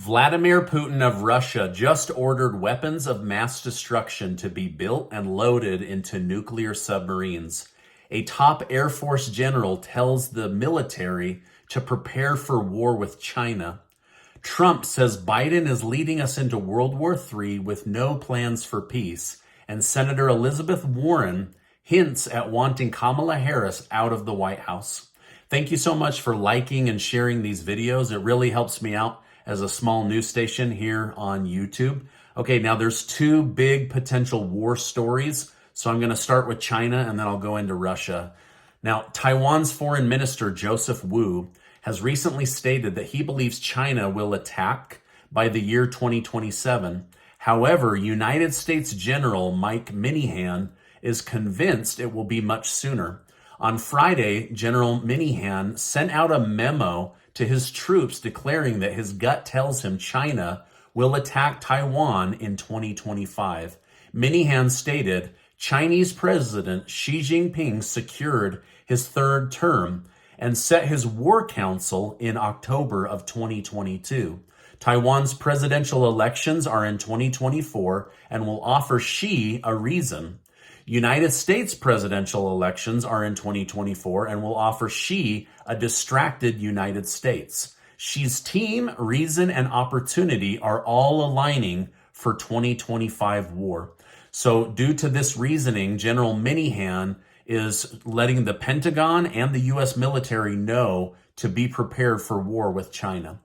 Vladimir Putin of Russia just ordered weapons of mass destruction to be built and loaded into nuclear submarines. A top Air Force general tells the military to prepare for war with China. Trump says Biden is leading us into World War III with no plans for peace. And Senator Elizabeth Warren hints at wanting Kamala Harris out of the White House. Thank you so much for liking and sharing these videos. It really helps me out as a small news station here on YouTube. Okay, now there's two big potential war stories. So I'm going to start with China and then I'll go into Russia. Now, Taiwan's Foreign Minister Joseph Wu has recently stated that he believes China will attack by the year 2027. However, United States General Mike Minihan is convinced it will be much sooner. On Friday, General Minihan sent out a memo to his troops declaring that his gut tells him China will attack Taiwan in 2025. Minihan stated, Chinese President Xi Jinping secured his third term and set his war council in October of 2022. Taiwan's presidential elections are in 2024 and will offer Xi a reason. United States presidential elections are in 2024 and will offer Xi a distracted United States. Xi's team, reason, and opportunity are all aligning for 2025 war. So due to this reasoning, General Minihan is letting the Pentagon and the U.S. military know to be prepared for war with China.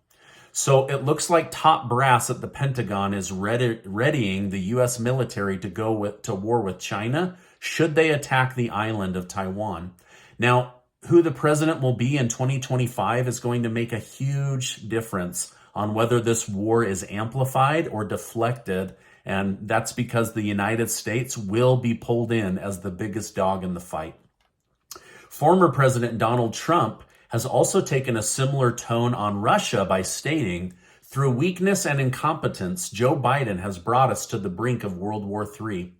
So it looks like top brass at the Pentagon is readying the U.S. military to go to war with China should they attack the island of Taiwan. Now, who the president will be in 2025 is going to make a huge difference on whether this war is amplified or deflected, and that's because the United States will be pulled in as the biggest dog in the fight. Former President Donald Trump has also taken a similar tone on Russia by stating, through weakness and incompetence, Joe Biden has brought us to the brink of World War III.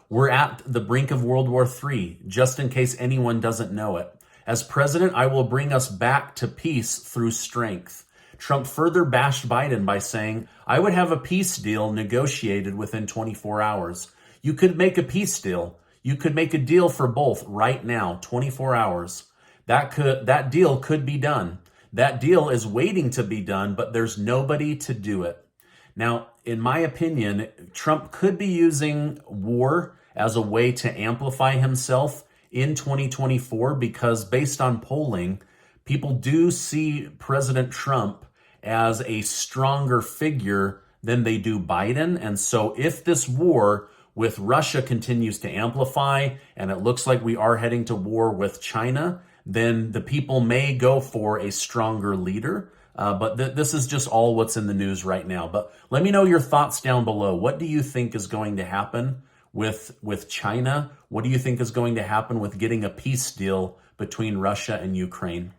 We're at the brink of World War III, just in case anyone doesn't know it. As president, I will bring us back to peace through strength. Trump further bashed Biden by saying, I would have a peace deal negotiated within 24 hours. You could make a peace deal. You could make a deal for both right now, 24 hours. That deal could be done. That deal is waiting to be done, but there's nobody to do it. Now, in my opinion, Trump could be using war as a way to amplify himself in 2024 because based on polling, people do see President Trump as a stronger figure than they do Biden. And so if this war with Russia continues to amplify and it looks like we are heading to war with China, then the people may go for a stronger leader. But this is just all what's in the news right now. But let me know your thoughts down below. What do you think is going to happen with China? What do you think is going to happen with getting a peace deal between Russia and Ukraine?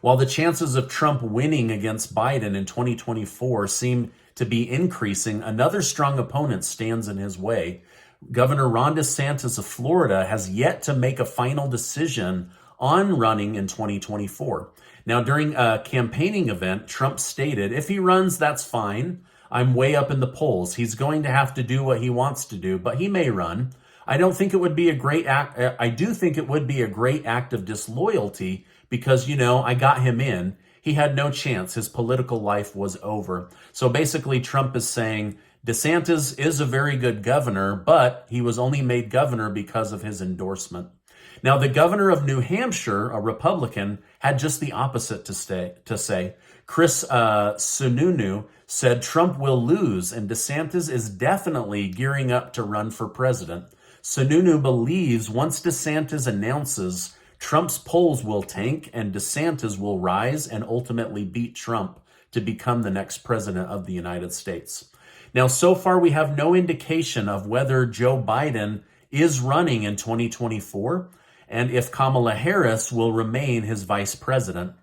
While the chances of Trump winning against Biden in 2024 seem to be increasing, another strong opponent stands in his way. Governor Ron DeSantis of Florida has yet to make a final decision on running in 2024. Now, during a campaigning event, Trump stated, if he runs, that's fine. I'm way up in the polls. He's going to have to do what he wants to do, but he may run. I don't think it would be a great act. I do think it would be a great act of disloyalty because, I got him in. He had no chance. His political life was over. So basically, Trump is saying DeSantis is a very good governor, but he was only made governor because of his endorsement. Now, the governor of New Hampshire, a Republican, had just the opposite to say. Chris Sununu said Trump will lose and DeSantis is definitely gearing up to run for president. Sununu believes once DeSantis announces, Trump's polls will tank and DeSantis will rise and ultimately beat Trump to become the next president of the United States. Now, so far, we have no indication of whether Joe Biden is running in 2024 and if Kamala Harris will remain his vice president.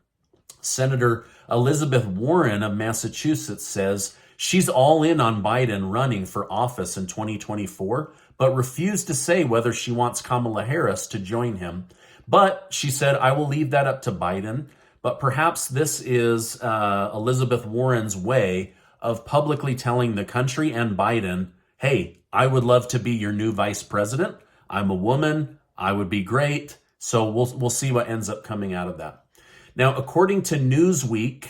Senator Elizabeth Warren of Massachusetts says she's all in on Biden running for office in 2024, but refused to say whether she wants Kamala Harris to join him. But she said, I will leave that up to Biden. But perhaps this is Elizabeth Warren's way of publicly telling the country and Biden, hey, I would love to be your new vice president. I'm a woman. I would be great. So we'll see what ends up coming out of that. Now, according to Newsweek,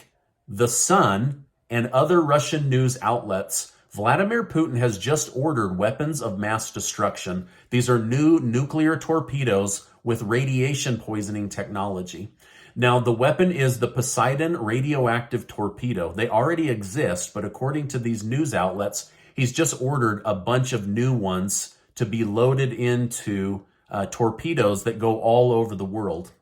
The Sun, and other Russian news outlets, Vladimir Putin has just ordered weapons of mass destruction. These are new nuclear torpedoes with radiation poisoning technology. Now, the weapon is the Poseidon radioactive torpedo. They already exist, but according to these news outlets, he's just ordered a bunch of new ones to be loaded into torpedoes that go all over the world.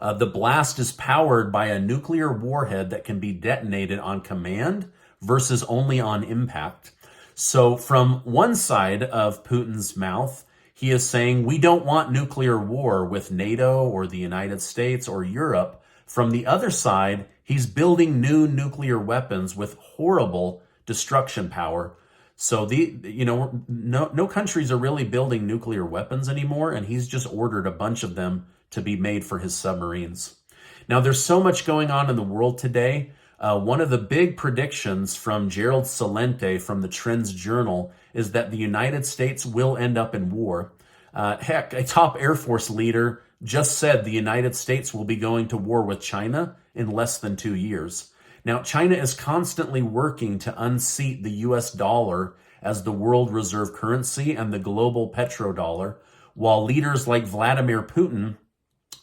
The blast is powered by a nuclear warhead that can be detonated on command versus only on impact. So from one side of Putin's mouth, he is saying, we don't want nuclear war with NATO or the United States or Europe. From the other side, he's building new nuclear weapons with horrible destruction power. So no countries are really building nuclear weapons anymore, and he's just ordered a bunch of them to be made for his submarines. Now, there's so much going on in the world today. One of the big predictions from Gerald Celente from the Trends Journal is that the United States will end up in war. Heck, a top Air Force leader just said the United States will be going to war with China in less than 2 years. Now, China is constantly working to unseat the US dollar as the world reserve currency and the global petrodollar, while leaders like Vladimir Putin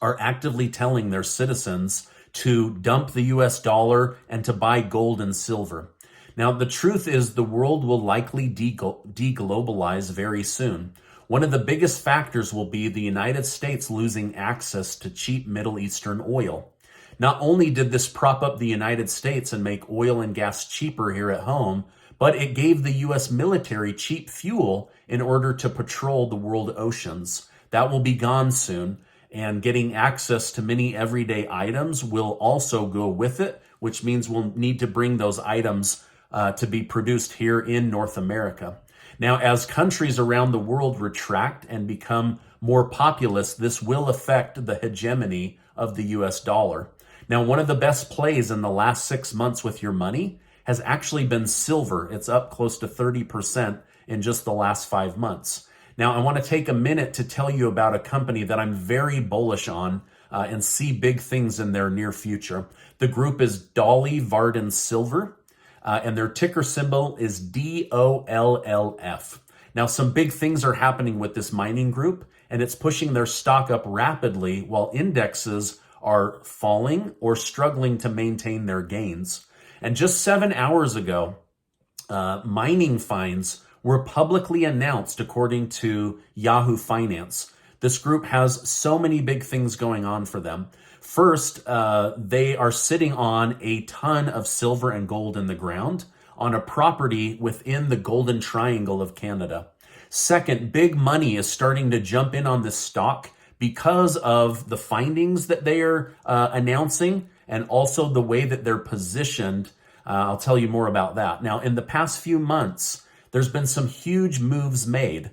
are actively telling their citizens to dump the US dollar and to buy gold and silver. Now, the truth is the world will likely deglobalize very soon. One of the biggest factors will be the United States losing access to cheap Middle Eastern oil. Not only did this prop up the United States and make oil and gas cheaper here at home, but it gave the US military cheap fuel in order to patrol the world oceans. That will be gone soon. And getting access to many everyday items will also go with it, which means we'll need to bring those items to be produced here in North America. Now, as countries around the world retract and become more populous, this will affect the hegemony of the US dollar. Now, one of the best plays in the last 6 months with your money has actually been silver. It's up close to 30% in just the last 5 months. Now, I want to take a minute to tell you about a company that I'm very bullish on and see big things in their near future. The group is Dolly Varden Silver, and their ticker symbol is DOLLF. Now, some big things are happening with this mining group, and it's pushing their stock up rapidly while indexes are falling or struggling to maintain their gains. And just 7 hours ago, mining finds were publicly announced according to Yahoo Finance. This group has so many big things going on for them. First, they are sitting on a ton of silver and gold in the ground on a property within the Golden Triangle of Canada. Second, big money is starting to jump in on this stock because of the findings that they are announcing and also the way that they're positioned. I'll tell you more about that. Now, in the past few months, there's been some huge moves made.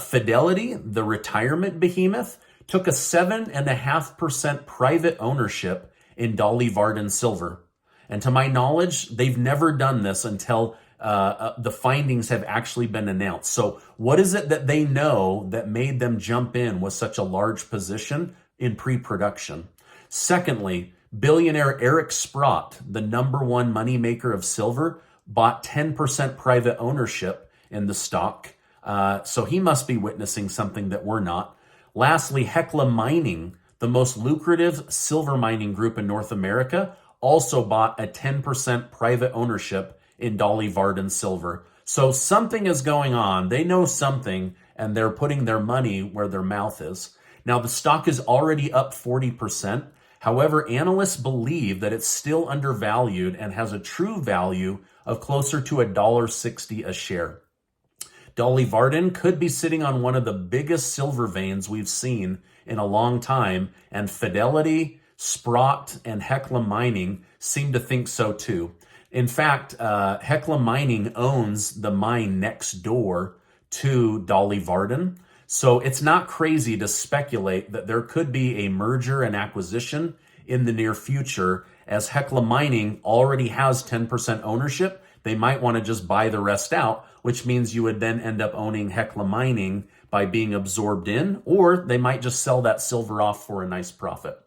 Fidelity, the retirement behemoth, took a 7.5% private ownership in Dolly Varden Silver. And to my knowledge, they've never done this until the findings have actually been announced. So what is it that they know that made them jump in with such a large position in pre-production? Secondly, billionaire Eric Sprott, the #1 moneymaker of silver, bought 10% private ownership in the stock. So he must be witnessing something that we're not. Lastly, Hecla Mining, the most lucrative silver mining group in North America, also bought a 10% private ownership in Dolly Varden Silver. So something is going on. They know something, and they're putting their money where their mouth is. Now, the stock is already up 40%. However, analysts believe that it's still undervalued and has a true value of closer to $1.60 a share. Dolly Varden could be sitting on one of the biggest silver veins we've seen in a long time, and Fidelity, Sprott, and Hecla Mining seem to think so too. In fact, Hecla Mining owns the mine next door to Dolly Varden. So it's not crazy to speculate that there could be a merger and acquisition in the near future, as Hecla Mining already has 10% ownership. They might want to just buy the rest out, which means you would then end up owning Hecla Mining by being absorbed in, or they might just sell that silver off for a nice profit.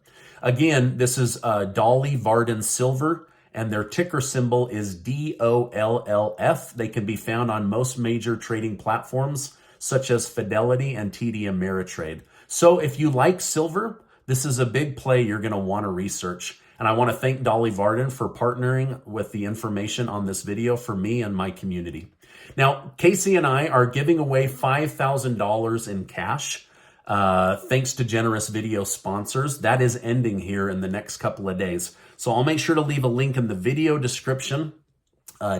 Again, this is Dolly Varden Silver, and their ticker symbol is DOLLF. They can be found on most major trading platforms, such as Fidelity and TD Ameritrade. So if you like silver, this is a big play you're going to want to research. And I want to thank Dolly Varden for partnering with the information on this video for me and my community. Now, Casey and I are giving away $5,000 in cash, thanks to generous video sponsors. That is ending here in the next couple of days. So I'll make sure to leave a link in the video description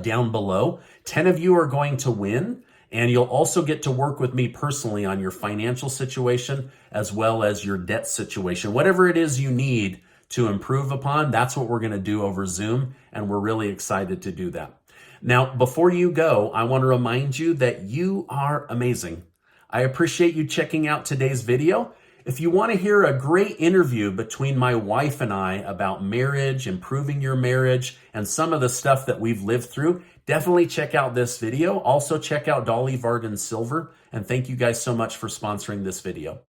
down below. 10 of you are going to win. And you'll also get to work with me personally on your financial situation as well as your debt situation. Whatever it is you need to improve upon, that's what we're going to do over Zoom, and we're really excited to do that. Now, before you go, I want to remind you that you are amazing. I appreciate you checking out today's video. If you want to hear a great interview between my wife and I about marriage, improving your marriage, and some of the stuff that we've lived through, definitely check out this video. Also check out Dolly Varden Silver, and thank you guys so much for sponsoring this video.